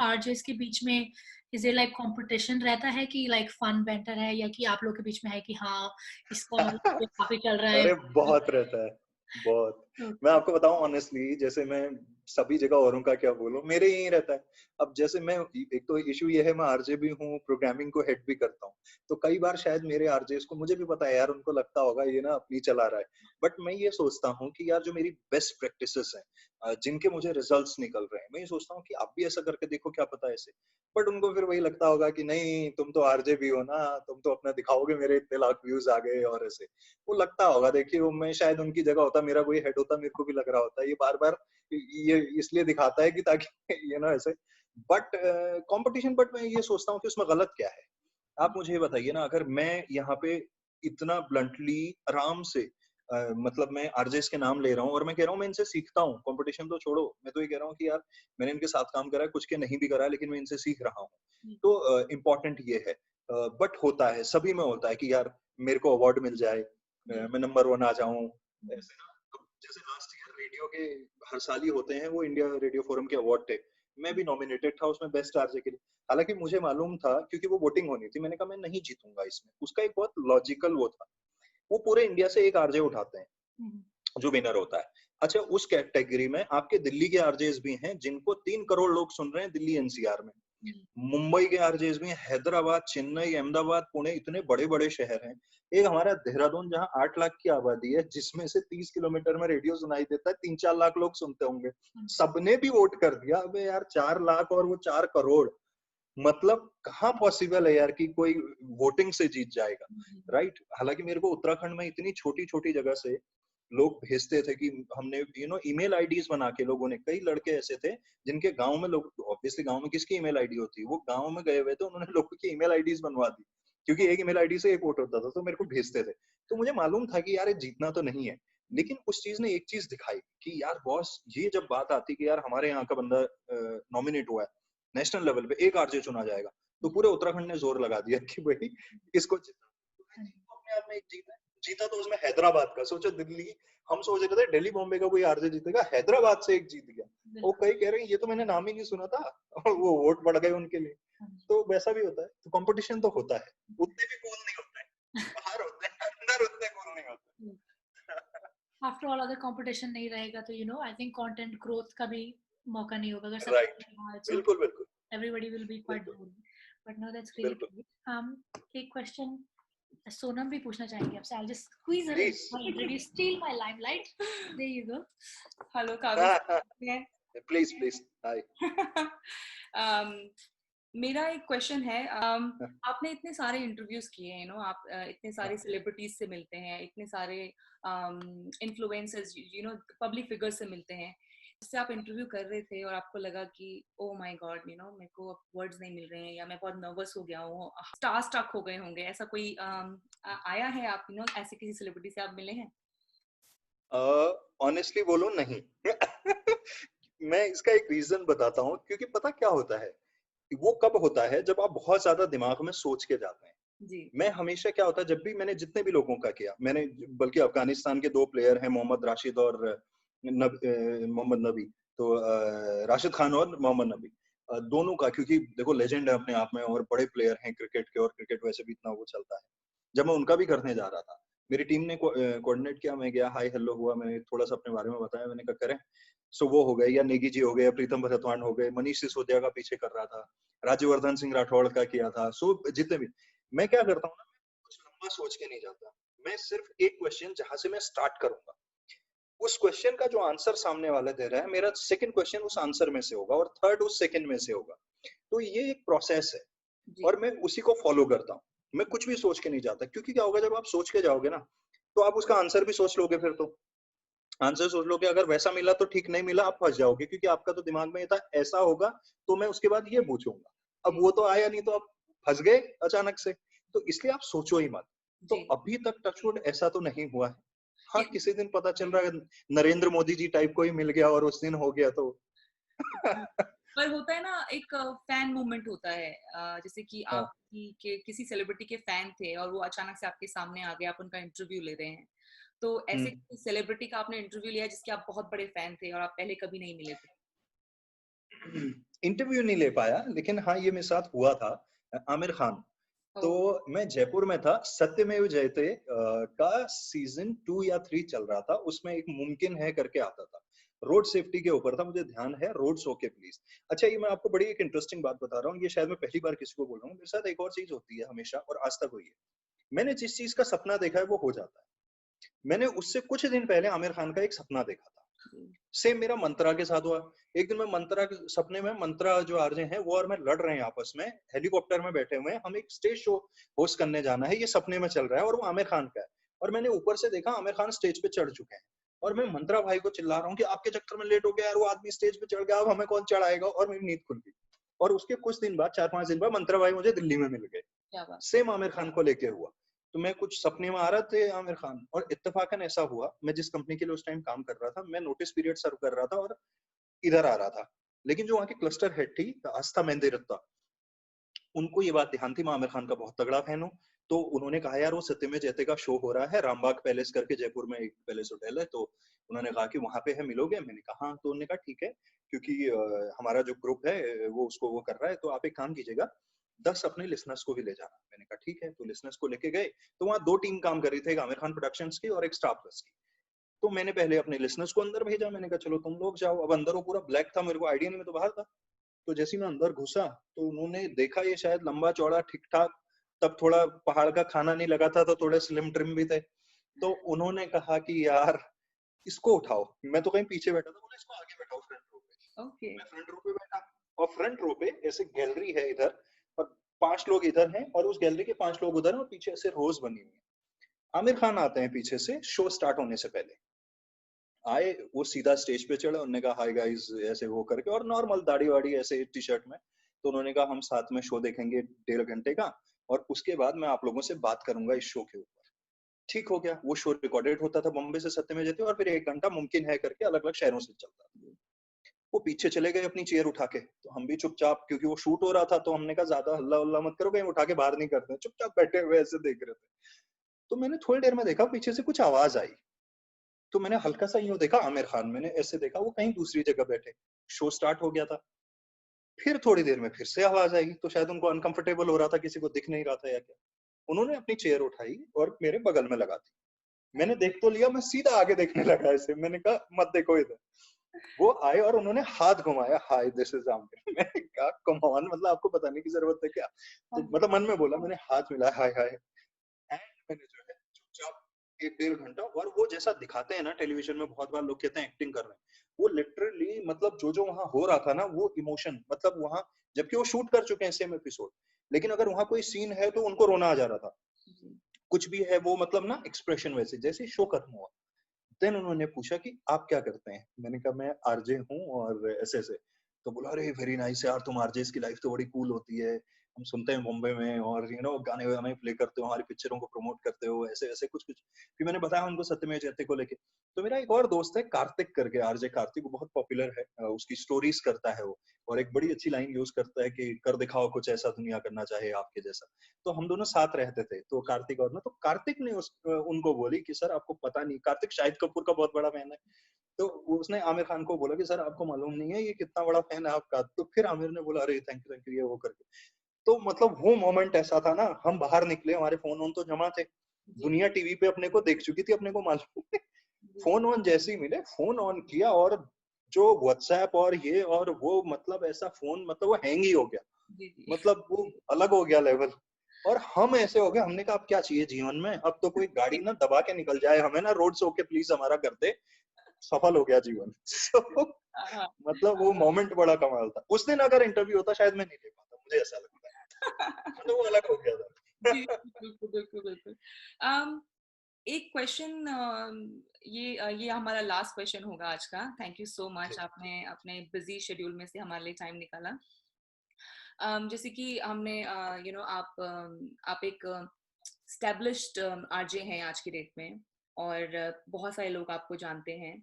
आरजेज़ के बीच में इज़ देयर लाइक कॉम्पिटिशन रहता है कि लाइक फन बैंटर है या कि आप लोग के बीच में है कि हाँ, इसका मतलब ये काफ़ी चल रहा है? अरे बहुत रहता है, बहुत। मैं ओके, आपको बताऊँ ऑनेस्टली, जैसे मैं सभी जगह औरों का क्या बोलूँ, मेरे यही रहता है। अब जैसे मैं, एक तो इश्यू ये है, मैं आरजे भी हूँ, प्रोग्रामिंग को हेड भी करता हूँ। तो कई बार शायद मेरे आरजेस को, मुझे भी पता है यार, उनको लगता होगा ये ना अपनी चला रहा है। बट मैं ये सोचता हूँ कि यार जो मेरी बेस्ट प्रैक्टिसेस हैं, जिनके मुझे रिजल्ट्स निकल रहे हैं, मैं ये सोचता हूँ कि आप भी ऐसा करके देखो, क्या पता ऐसे। बट उनको फिर वही लगता होगा कि नहीं तुम तो आरजे भी हो ना, तुम तो अपना दिखाओगे मेरे इतने लाख व्यूज आ गए और ऐसे। वो लगता होगा, देखिए वो, मैं शायद उनकी जगह होता, मेरा कोई हेड होता, मेरे को भी लग रहा होता, ये बार-बार ये इसलिए दिखाता है कि ताकि ऐसे। बट कंपटीशन, बट मैं ये सोचता हूँ कि उसमें गलत क्या है? आप मुझे ये बताइए ना, अगर मैं यहाँ पे इतना ब्लंटली आराम से मतलब मैं आरजेस के नाम ले रहा हूँ और मैं कह रहा हूँ मैं इनसे सीखता हूँ, कंपटीशन तो छोड़ो, मैं तो ये कह रहा हूँ कि यार मैंने इनके साथ काम करा है, कुछ के नहीं भी करा है, लेकिन मैं इनसे सीख रहा हूँ। जी, तो इम्पोर्टेंट ये है। बट होता है, सभी में होता है कि यार मेरे को अवार्ड मिल जाए, जी, मैं नंबर 1 आ जाऊँ, ऐसे ना, अब जैसे लास्ट ईयर रेडियो के हर साल ही होते हैं वो इंडिया रेडियो फोरम के अवार्ड थे, मैं भी नॉमिनेटेड था उसमें बेस्ट आरजे के लिए। हालांकि मुझे मालूम था क्योंकि वो वोटिंग होनी थी, मैंने कहा मैं नहीं जीतूंगा इसमें। उसका एक बहुत लॉजिकल वो था, वो पूरे इंडिया से एक आरजे उठाते हैं जो विनर होता है। अच्छा, उस कैटेगरी में आपके दिल्ली के आरजेस भी हैं जिनको 3 करोड़ लोग सुन रहे हैं दिल्ली एनसीआर में। मुंबई के आरजेस भी हैं, हैदराबाद, चेन्नई, अहमदाबाद, पुणे, इतने बड़े बड़े शहर हैं। एक हमारा देहरादून जहाँ 8 लाख की आबादी है, जिसमें से 30 किलोमीटर में रेडियो सुनाई देता है, 3-4 लाख लोग सुनते होंगे। सबने भी वोट कर दिया। अबे यार 4 लाख और वो 4 करोड़, मतलब कहाँ पॉसिबल है यार कि कोई वोटिंग से जीत जाएगा, राइट? हालांकि मेरे को उत्तराखंड में इतनी छोटी छोटी जगह से लोग भेजते थे कि हमने ईमेल आईडीज बना के, लोगों ने, कई लड़के ऐसे थे जिनके गांव में, लोग ऑब्वियसली गांव में किसकी ईमेल आईडी होती है, वो गांव में गए हुए थे, उन्होंने लोगों की ईमेल आईडीज बनवा दी क्योंकि एक ईमेल आईडी से एक वोट होता था, तो मेरे को भेजते थे। तो मुझे मालूम था कि यार ये जीतना तो नहीं है, लेकिन उस चीज ने एक चीज दिखाई कि यार बॉस, ये जब बात आती कि यार हमारे यहाँ का बंदा नॉमिनेट हुआ है, नेशनल लेवल पे एक आरजे चुना जाएगा, तो पूरे उत्तराखंड ने जोर लगा दिया कि भाई किसको जीतना। अपने आप में एक जीत है, जीता तो उसमें हैदराबाद का। सोचो, दिल्ली, हम सोच रहे थे दिल्ली बॉम्बे का कोई आरजे जीतेगा, हैदराबाद से एक जीत गया। वो कई कह रहे हैं ये तो मैंने नाम ही नहीं सुना था, और वो वोट बढ़ गए उनके लिए। तो वैसा भी होता है, तो कंपटीशन तो होता है, उतने भी कूल नहीं होते हैं, बाहर होते हैं, अंदर उतने कूल नहीं होते। आफ्टर ऑल अगर कंपटीशन नहीं रहेगा तो आई थिंक कंटेंट ग्रोथ का भी मौका नहीं होगा। अगर सब राइट, बिल्कुल बिल्कुल everybody will be quite bored, but no, that's really बिल्कुल। great. एक क्वेश्चन सोनम भी पूछना चाहेंगे आपसे। I'll just squeeze her in. Please. Introduce, steal my limelight. There you go. Hello काव्य। प्लीज प्लीज, हाय। मेरा एक क्वेश्चन है, आपने इतने सारे इंटरव्यूज किए हैं, आप इतने सारे सेलिब्रिटीज से मिलते हैं, इतने सारे इन्फ्लुएंसर्स, पब्लिक फिगर्स से मिलते हैं, जिससे आप इंटरव्यू कर रहे थे और आपको लगा कि ओ माय गॉड, मेरे को अब वर्ड्स नहीं मिल रहे हैं, या मैं बहुत नर्वस हो गया हूँ, स्टार स्ट्रक हो गए होंगे, ऐसा कोई आया है? आप ऐसे किसी सेलिब्रिटी से आप मिले हैं? ऑनेस्टली बोलूं, नहीं। मैं इसका एक रीजन बताता हूँ, क्योंकि पता क्या होता है, वो कब होता है जब आप बहुत ज्यादा दिमाग में सोच के जाते हैं। जी। मैं हमेशा, क्या होता है, जब भी मैंने जितने भी लोगों का किया, मैंने बल्कि अफगानिस्तान के 2 प्लेयर हैं, मोहम्मद राशिद और मोहम्मद नबी, तो राशिद खान और मोहम्मद नबी, दोनों का, क्योंकि देखो लेजेंड है अपने आप में और बड़े प्लेयर हैं क्रिकेट के, और क्रिकेट वैसे भी इतना वो चलता है। जब मैं उनका भी करने जा रहा था, मेरी टीम ने कोऑर्डिनेट किया, मैं गया, हाय हेलो हुआ, मैंने थोड़ा सा अपने बारे में बताया, मैंने कहा करें। सो वो हो गए, या नेगी जी हो गए, प्रीतम भरतवान हो गए, मनीष सिसोदिया का पीछे कर रहा था, राज्यवर्धन सिंह राठौड़ का किया था। सो जितने भी, मैं क्या करता हूँ ना, मैं कुछ लंबा सोच के नहीं जाता, मैं सिर्फ एक क्वेश्चन जहां से मैं स्टार्ट करूंगा, उस क्वेश्चन का जो आंसर सामने वाला दे रहा है, मेरा सेकंड क्वेश्चन उस आंसर में से होगा और थर्ड उस सेकंड में से होगा। तो ये एक प्रोसेस है और मैं उसी को फॉलो करता हूँ। मैं कुछ भी सोच के नहीं जाता, क्योंकि क्या होगा, जब आप सोच के जाओगे ना, तो आप उसका आंसर भी सोच लोगे, फिर तो आंसर सोच लोगे, अगर वैसा मिला तो ठीक, नहीं मिला आप फंस जाओगे, क्योंकि आपका तो दिमाग में ये था ऐसा होगा तो मैं उसके बाद ये पूछूंगा। अब वो तो आया नहीं, तो आप फंस गए अचानक से, तो इसलिए आप सोचो ही मत। तो अभी तक टचवुड ऐसा तो नहीं हुआ है। हाँ, किसी दिन पता चल रहा है नरेंद्र मोदी जी टाइप को ही मिल गया और उस दिन हो गया तो। पर होता है ना, एक फैन मूवमेंट होता है, जैसे कि आप किसी सेलिब्रिटी के फैन थे और वो अचानक से आपके सामने आ गए, आप उनका इंटरव्यू ले रहे हैं, तो ऐसे किसी सेलिब्रिटी का आपने इंटरव्यू लिया जिसके आप बहुत बड़े फैन थे और आप पहले कभी नहीं मिले थे? इंटरव्यू नहीं ले पाया, लेकिन हाँ, ये मेरे साथ हुआ था। आमिर खान, तो मैं जयपुर में था, सत्यमेव जयते का सीजन 2 या 3 चल रहा था, उसमें एक मुमकिन है करके आता था, रोड सेफ्टी के ऊपर था, मुझे ध्यान है, रोड सो के प्लीज। अच्छा, ये मैं आपको बड़ी एक इंटरेस्टिंग बात बता रहा हूँ, ये शायद मैं पहली बार किसी को बोल रहा हूँ, मेरे साथ एक और चीज होती है हमेशा, और आज तक हुई है। मैंने जिस चीज का सपना देखा है वो हो जाता है। मैंने उससे कुछ दिन पहले आमिर खान का एक सपना देखा था, सेम मेरा मंत्रा के साथ हुआ। एक दिन मैं मंत्रा के सपने में, मंत्रा जो आरजे हैं वो और मैं लड़ रहे हैं आपस में, हेलीकॉप्टर में बैठे हुए हैं, हम एक स्टेज शो होस्ट करने जाना है, ये सपने में चल रहा है, और वो आमिर खान का है, और मैंने ऊपर से देखा आमिर खान स्टेज पे चढ़ चुके हैं, और मैं मंत्रा भाई को चिल्ला रहा हूँ कि आपके चक्कर में लेट हो गया यार, वो आदमी स्टेज पे चढ़ गया, अब हमें कौन चढ़ाएगा, और मेरी नींद खुल गई। और उसके कुछ दिन बाद, 4-5 दिन बाद, मंत्रा भाई मुझे दिल्ली में मिल गए, सेम आमिर खान को लेके हुआ। तो मैं कुछ सपने में आ रहा थे आमिर खान, और इत्तेफाकन ऐसा हुआ, मैं जिस कंपनी के लिए उस टाइम काम कर रहा था, मैं नोटिस पीरियड सर्व कर रहा था और इधर आ रहा था, लेकिन जो वहाँ की क्लस्टर हेड थी आस्था मेहंदी रत्ता, उनको ये बात ध्यान थी, मैं आमिर खान का बहुत तगड़ा फैन हूँ, तो उन्होंने कहा यार वो सत्यमेव जयते का शो हो रहा है रामबाग पैलेस करके, जयपुर में एक पैलेस होटल है, तो उन्होंने कहा कि वहां पे है, मिलोगे? मैंने कहा हाँ। तो उन्होंने कहा ठीक है, क्योंकि हमारा जो ग्रुप है वो उसको वो कर रहा है, तो आप एक काम कीजिएगा 10 अपने लिसनर्स को भी ले जाना। मैंने कहा ठीक है। तो लिसनर्स को लेके गए, तो वहाँ 2 टीम काम कर रही थी, एक आमिर खान प्रोडक्शंस की और एक स्टार प्लस की। तो मैंने पहले अपने लिसनर्स को अंदर भेजा, मैंने कहा चलो तुम लोग जाओ। अब अंदर वो पूरा ब्लैक था, मेरे को आइडिया नहीं, मैं तो बाहर था। तो जैसे ही मैं अंदर घुसा तो उन्होंने देखा ये शायद लंबा चौड़ा ठीक ठाक, तब थोड़ा पहाड़ का खाना नहीं लगा था, तो थोड़े स्लिम ट्रिम भी थे। तो उन्होंने कहा कि यार इसको उठाओ। मैं तो कहीं पीछे बैठा था, बोले इसको आगे बैठाओ फ्रंट रो पे। ओके। मैं फ्रंट रो पे बैठा, और फ्रंट रो पे ऐसे गैलरी है इधर, और 5 लोग इधर हैं, और उस गैलरी के 5 लोग उधर हैं, और पीछे ऐसे रोज बनी हुई है। आमिर खान आते हैं पीछे से शो स्टार्ट होने से पहले। आए, वो सीधा स्टेज पे चढ़े, उन्होंने कहा हाय गाइस ऐसे वो करके, और नॉर्मल दाढ़ी वाड़ी ऐसे टी शर्ट में। तो उन्होंने कहा हम साथ में शो देखेंगे 1.5 घंटे का, और उसके बाद मैं आप लोगों से बात करूंगा इस शो के ऊपर। ठीक हो गया। वो शो रिकॉर्डेड होता था बॉम्बे से सत्यमेव जयते, और फिर 1 घंटा मुमकिन है करके अलग अलग शहरों से चलता था। वो पीछे चले गए अपनी चेयर उठा के, तो हम भी चुपचाप, क्योंकि वो शूट हो रहा था, तो हमने कहा ज्यादा हल्ला उल्ला मत करो, कहीं उठा के बाहर नहीं करते, चुपचाप बैठे हुए ऐसे देख रहे थे। तो मैंने थोड़ी देर में देखा पीछे से कुछ आवाज आई, तो मैंने हल्का सा यूं देखा आमिर खान, मैंने ऐसे देखा वो कहीं दूसरी जगह बैठे। शो स्टार्ट हो गया था। फिर थोड़ी देर में फिर से आवाज आई, तो शायद उनको अनकंफर्टेबल हो रहा था, किसी को दिख नहीं रहा था या क्या। उन्होंने अपनी चेयर उठाई और मेरे बगल में लगा दी। मैंने देख तो लिया, मैं सीधा आगे देखने लगा ऐसे, मैंने कहा मत देखो इधर। वो आए और उन्होंने हाथ घुमाया, हाय दिस इज आमिर। मैंने कहा कम ऑन, मतलब आपको बताने की जरूरत है क्या? तो मतलब मन में बोला, मैंने हाथ मिलाया, हाय हाय। एंड मैंने जो है चुपचाप 1.5 घंटा, और वो जैसा दिखाते हैं ना टेलीविजन में, बहुत बार लोग कहते हैं एक्टिंग कर रहे हैं, वो लिटरली मतलब जो जो वहां हो रहा था ना, वो इमोशन, मतलब वहां, जबकि वो शूट कर चुके हैं सेम एपिसोड, लेकिन अगर वहां कोई सीन है तो उनको रोना आ जा रहा था। कुछ भी है वो, मतलब ना एक्सप्रेशन वैसे, जैसे शो खत्म हुआ, देन उन्होंने पूछा कि आप क्या करते हैं? मैंने कहा मैं आरजे हूँ और ऐसे ऐसे। तो बोला अरे वेरी नाइस यार, तुम आरजेस की लाइफ तो बड़ी कूल होती है, हम सुनते हैं मुंबई में, और गाने वाने प्ले करते हो, हमारी पिक्चरों को प्रमोट करते हो, ऐसे ऐसे कुछ कुछ। फिर मैंने बताया उनको सत्यमेव जयते को लेके। तो मेरा एक और दोस्त है कार्तिक करके, आरजे कार्तिक, वो बहुत पॉपुलर है, उसकी स्टोरीज करता है वो, और एक बड़ी अच्छी लाइन यूज करता है कि कर दिखाओ कुछ ऐसा दुनिया करना चाहे आपके जैसा। तो हम दोनों साथ रहते थे, तो कार्तिक और मैं, तो कार्तिक ने उनको बोली कि सर आपको पता नहीं, कार्तिक शाहिद कपूर का बहुत बड़ा फैन है, तो उसने आमिर खान को बोला कि सर आपको मालूम नहीं है ये कितना बड़ा फैन है आपका। तो फिर आमिर ने बोला अरे थैंक यू ये वो करके। तो मतलब वो मोमेंट ऐसा था ना, हम बाहर निकले, हमारे फोन ऑन तो जमा थे, दुनिया टीवी पे अपने को देख चुकी थी, अपने को मालूम है। फोन ऑन जैसे ही मिले, फोन ऑन किया, और जो व्हाट्सएप और ये और वो, मतलब ऐसा फोन, मतलब वो हैंग ही हो गया, मतलब वो अलग हो गया लेवल। और हम ऐसे हो गए, हमने कहा अब क्या चाहिए जीवन में, अब तो कोई गाड़ी ना दबा के निकल जाए हमें ना रोड से होके, प्लीज हमारा कर दे, सफल हो गया जीवन। So, मतलब वो मोमेंट बड़ा कमाल था। उस दिन अगर इंटरव्यू होता शायद मैं नहीं ले पाता, मुझे ऐसा लगता है, मतलब वो अलग हो गया जी, था। बिल्कुल, बिल्कुल, बिल्कुल। एक क्वेश्चन, ये हमारा लास्ट क्वेश्चन होगा आज का। थैंक यू सो मच, आपने अपने बिजी शेड्यूल में से हमारे लिए टाइम निकाला। जैसे कि हमने आप एक स्टैब्लिश्ड आरजे हैं आज की डेट में, और बहुत सारे लोग आपको जानते हैं।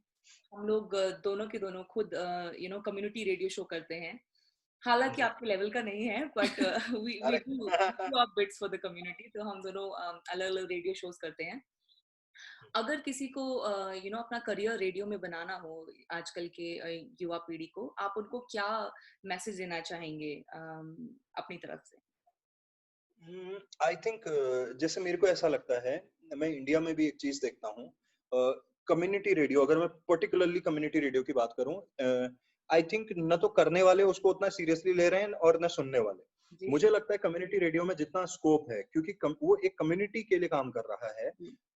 हम लोग दोनों के दोनों खुद कम्युनिटी रेडियो शो करते हैं, हालांकि आपके लेवल का नहीं है, but we are do our bits for the community. तो हम दोनों अलग अलग रेडियो शोज करते हैं। अगर किसी को अपना करियर रेडियो में बनाना हो, आजकल के युवा पीढ़ी को, आप उनको क्या मैसेज देना चाहेंगे अपनी तरफ से? आई थिंक जैसे मेरे को ऐसा लगता है, मैं इंडिया में भी एक चीज देखता हूँ, कम्युनिटी रेडियो, अगर मैं पर्टिकुलरली कम्युनिटी रेडियो की बात करूँ, आई थिंक न तो करने वाले उसको उतना सीरियसली ले रहे हैं और न सुनने वाले। जी, मुझे लगता है कम्युनिटी रेडियो में जितना स्कोप है, क्योंकि वो एक कम्युनिटी के लिए काम कर रहा है,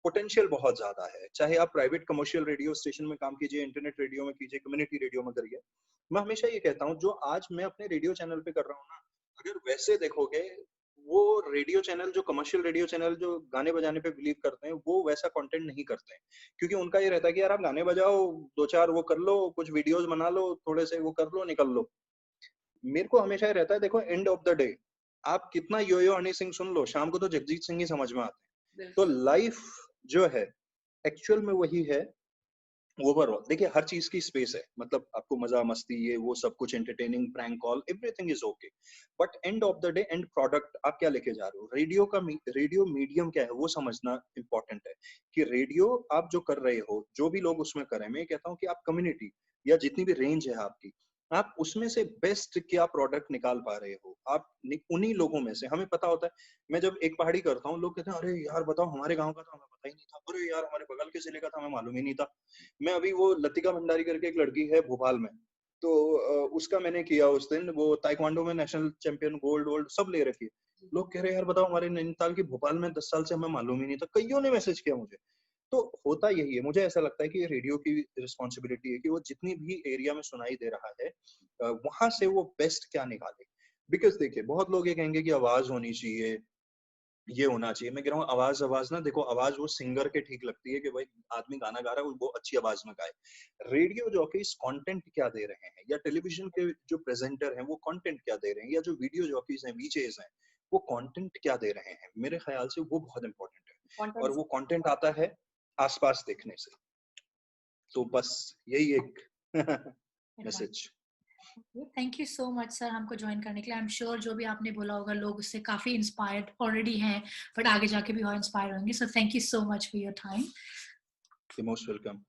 पोटेंशियल बहुत ज्यादा है। चाहे आप प्राइवेट कमर्शियल रेडियो स्टेशन में काम कीजिए, इंटरनेट रेडियो में कीजिए, कम्युनिटी रेडियो में करिए। मैं हमेशा ये कहता हूँ, जो आज मैं अपने रेडियो चैनल पे कर रहा हूँ ना, अगर वैसे देखोगे, वो रेडियो चैनल, जो कमर्शियल रेडियो चैनल जो गाने बजाने पे बिलीव करते हैं, वो वैसा कंटेंट नहीं करते हैं, क्योंकि उनका ये रहता है कि यार आप गाने बजाओ, 2-4 वो कर लो, कुछ वीडियोस बना लो, थोड़े से वो कर लो, निकल लो। मेरे को हमेशा ये रहता है, देखो एंड ऑफ द डे आप कितना यो यो हनी सिंह सुन लो, शाम को तो जगजीत सिंह ही समझ में आते हैं। तो बिल्कुल। लाइफ जो है एक्चुअल में वही है ओवरऑल देखिए हर चीज की स्पेस है, मतलब आपको मजा मस्ती ये वो सब कुछ entertaining prank call everything is okay, but end of the day and product आप क्या लेके जा रहे हो। रेडियो मीडियम क्या है वो समझना इंपॉर्टेंट है, कि रेडियो आप जो कर रहे हो, जो भी लोग उसमें कर रहे हैं, मैं ये कहता हूँ कि आप कम्युनिटी या जितनी भी रेंज है आपकी, आप उसमें से बेस्ट क्या प्रोडक्ट निकाल पा रहे हो। आप उन्हीं लोगों में से, हमें पता होता है, मैं जब एक पहाड़ी करता हूँ, लोग कहते हैं अरे यार बताओ हमारे गांव का तो हमें पता ही नहीं था, अरे यार हमारे बगल के जिले का तो हमें मालूम ही नहीं था। मैं अभी वो लतिका भंडारी करके एक लड़की है भोपाल में, तो उसका मैंने किया उस दिन, वो ताइक्वांडो में नेशनल चैंपियन, गोल्ड वोल्ड सब ले रखी है। लोग कह रहे हैं यार बताओ हमारे नैनीताल की भोपाल में 10 साल से हमें मालूम ही नहीं था, कईयों ने मैसेज किया मुझे। तो होता यही है, मुझे ऐसा लगता है कि रेडियो की रिस्पॉन्सिबिलिटी है कि वो जितनी भी एरिया में सुनाई दे रहा है वहां से वो बेस्ट क्या निकाले। बिकॉज देखिए बहुत लोग ये कहेंगे कि आवाज होनी चाहिए, ये होना चाहिए। मैं कह रहा हूँ आवाज आवाज ना देखो, आवाज वो सिंगर के ठीक लगती है कि भाई आदमी गाना गा रहा है वो अच्छी आवाज में गाए। रेडियो जॉकीज कंटेंट क्या दे रहे हैं, या टेलीविजन के जो प्रेजेंटर हैं वो कंटेंट क्या दे रहे हैं, या जो वीडियो जॉकीज हैं वीजेस हैं वो कंटेंट क्या दे रहे हैं, मेरे ख्याल से वो बहुत इंपॉर्टेंट है। और कंटेंट। वो कंटेंट आता है आसपास देखने से। तो बस यही एक message. Thank you so much sir हमको ज्वाइन करने के लिए। आई एम श्योर जो भी आपने बोला होगा लोग उससे काफी इंस्पायर्ड ऑलरेडी हैं, बट आगे जाके भी और इंस्पायर होंगे। So thank you so much for your time. Most welcome.